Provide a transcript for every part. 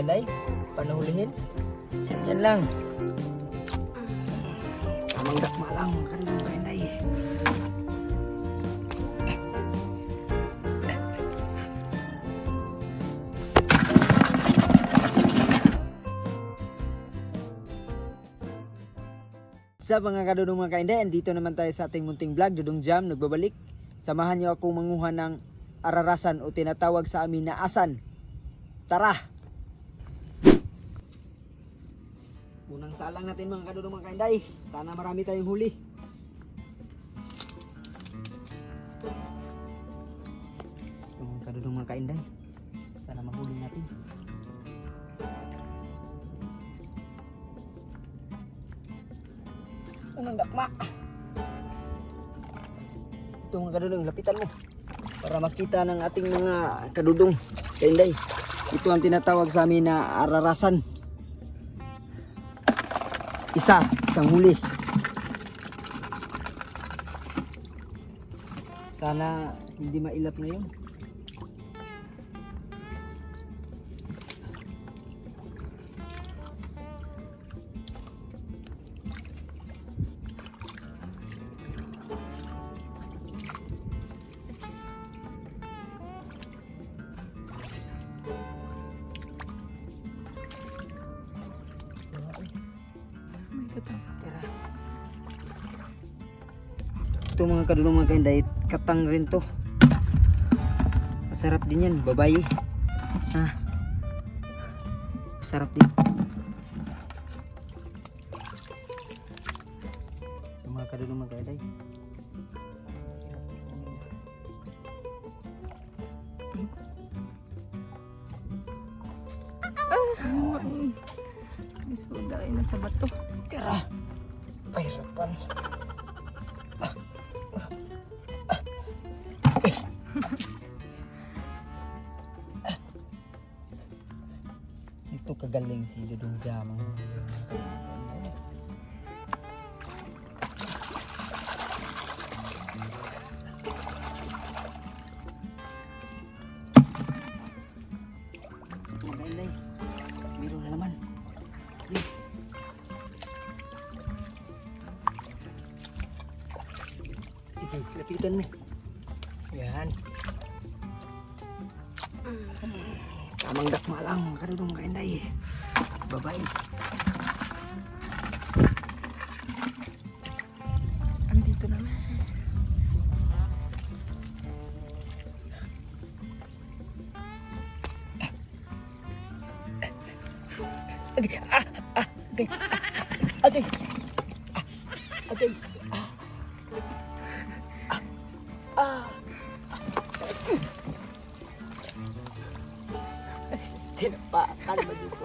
kainday, panuhulihin. Yan lang. Tamang dakma lang mga kadudong mga kainday. Sa mga kadudong mga kainday, andito naman tayo sa ating munting vlog, Dudong Jam, nagbabalik. Samahan niyo akong manguha ng ararasan o tinatawag sa amin na asan. Tara! Unang salang natin mga kadudong mga kainday. Sana marami tayong huli. Ito mga kadudong mga kainday. Sana mahuli natin. Unang dakma. Ito mga kadudong, lapitan mo para makita ng ating mga kadudong kainday. Ito ang tinatawag sa amin na ararasan. Isang huli. Sana hindi mailap na yun. Ito mga kadulong mga kainday, katang rin to. Masarap din yan, babae. Masarap din. Ito mga kadulong mga kainday. Isuda ay nasa bato. Tira, pahirapan. Ito kagaling si Dudong Jam. Maganda, biro na naman. Sige, lapitan mo. Yan. Tamang dakma lang, kadudong kainday. Babae. Andito naman. Agay, agay, agay, tinapakan ba dito?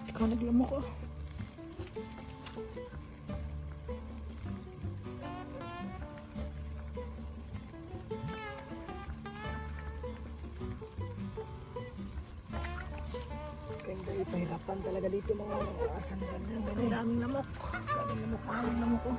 Ikaw naglam ko. Kainday, pahirapan talaga dito mga asan na Ang daming lamok. Ang lamok ko.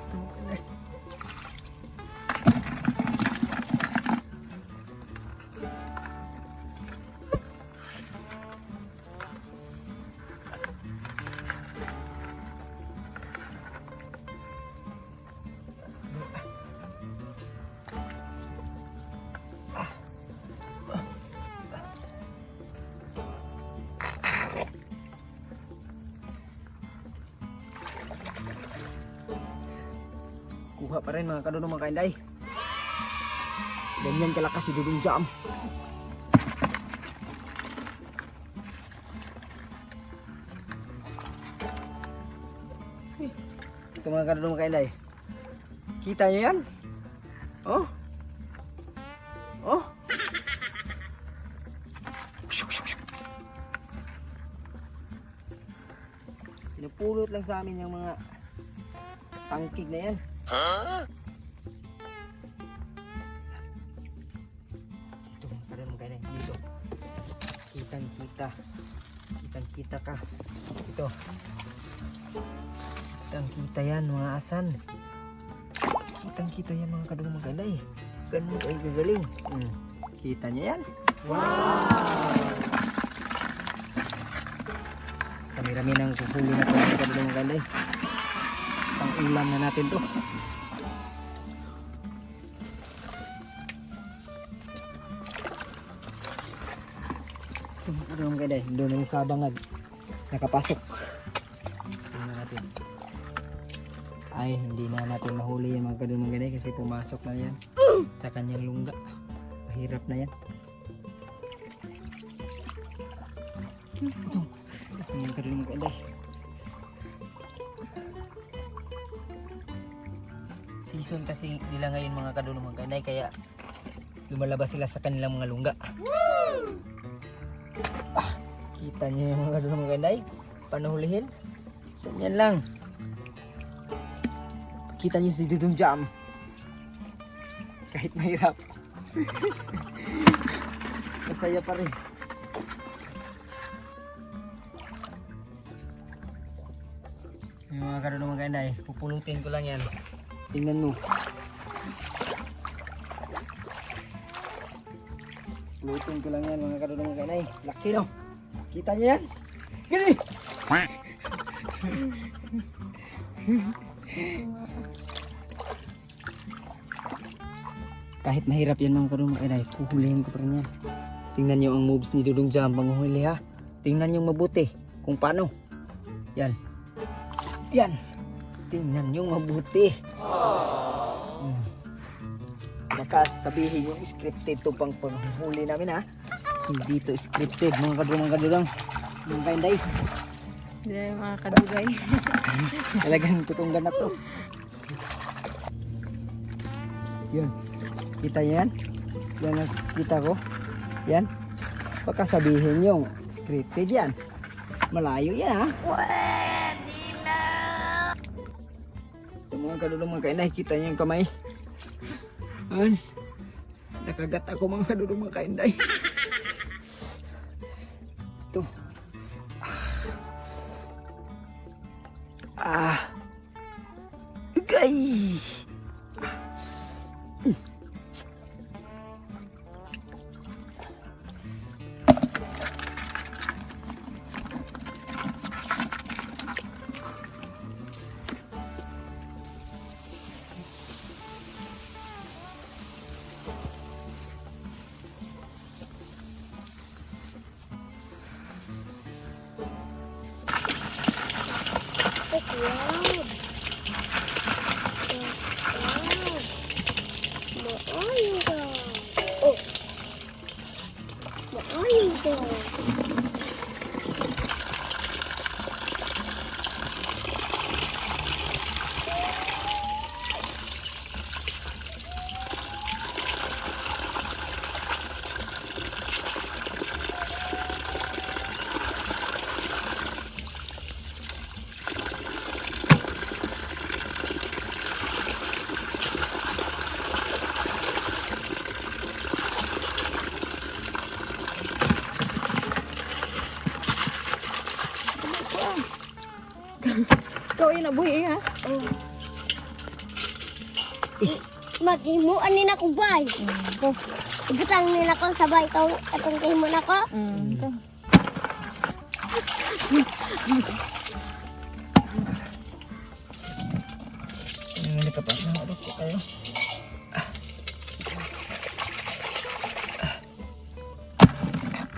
Kuha pa rin mga kadudong mga kainday. Ganyan kalakas si Dudong Jam. Ito mga kadudong mga kainday. Kita nyo yan? Oh? Oh? Pinupulot lang sa amin yung mga tangkig na yan. Ito, parang maganda dito. Kitang kita. Kitang-kita ka. Ito. Kitang-kita yan mga asan. Kitang-kita yan mga kadulong mga kanday. Ganun ay gagaling. Kita niya yan. Wow! Kami-rami ng kuhuli na ito mga kadulong mga kanday. Pang ulam na natin to. Ito mga kadulong mga kanday. Doon yung sabangag. Nakapasok. Tingnan natin. Ay, hindi na natin mahuli yung mga kadulong mga kanday kasi pumasok na yan sa kanyang lungga. Mahirap na yan. Ito. Ito yung kadulong mga kanday. Season kasi nila ngayon mga kadulong mga kanday kaya lumalabas sila sa kanilang mga lungga. Kita niyo yung mga kadulong mga kanday? Panuhulihin? Ganyan lang. Kita niyo si Dudong Jam. Kahit mahirap. Masaya pa rin. Yung mga kadulong mga kanday, pupulutin ko lang yan. Tingnan mo. Pupulutin ko lang yan mga kadulong mga kanday. Laki no? Kita niyo yan? Gini! Kahit mahirap yan mga kadulong mga kanday, kuhulihin ko pa rin yan. Tingnan niyo ang moves ni Dudong Jam panguhuli ha. Tingnan niyo mabuti kung paano. Yan. Yan. Tingnan niyo mabuti. Baka sabihin yung scripted to pang panghuli namin ha. Hindi to scripted mga kadulong mga kanday. Hindi na yung mga kadugay. Talagang tutunggan na to. Yun. Kita niyo yan? Yan ang kita ko. Yan. Baka sabihin yung scripted yan. Malayo yan ha. Pwede na! Ito mga kadulong mga kanday. Kita niyo yung kamay. An. Nakagat ako mga kadulong mga kanday. Ito. Gay. Ikaw yung nabuhi ha? Maghimuan nila ko bay. Ibutang nila ko sabay ikaw atong kahimo na ko. Ito. Nangyari ka pa. Naharap ko kayo.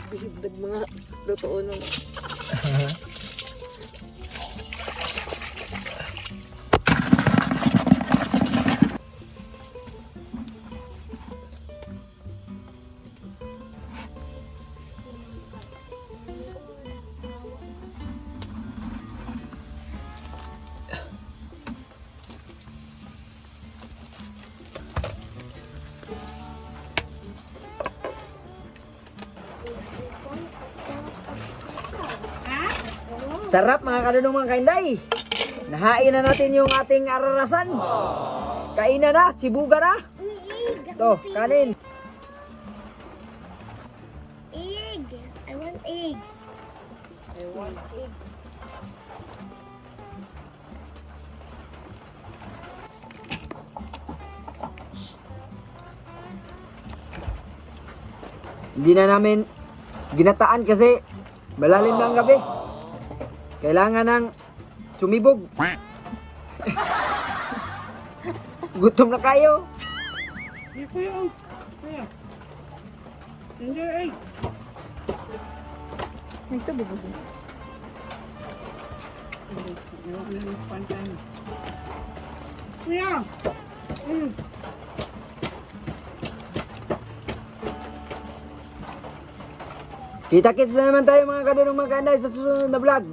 Bihibdag mga lutoon nun. Sarap mga kadulong mga kanday. Nahain na natin yung ating ararasan. Kainan na, sibuga na. To, kanin. Egg. I want egg. Hindi na namin ginataan kasi malalim na ang gabi. Kailangan ng sumibog. Gutom na kayo. Ito bubugo. Kita-kits na naman tayo mga kadunong maganda sa susunod na vlog.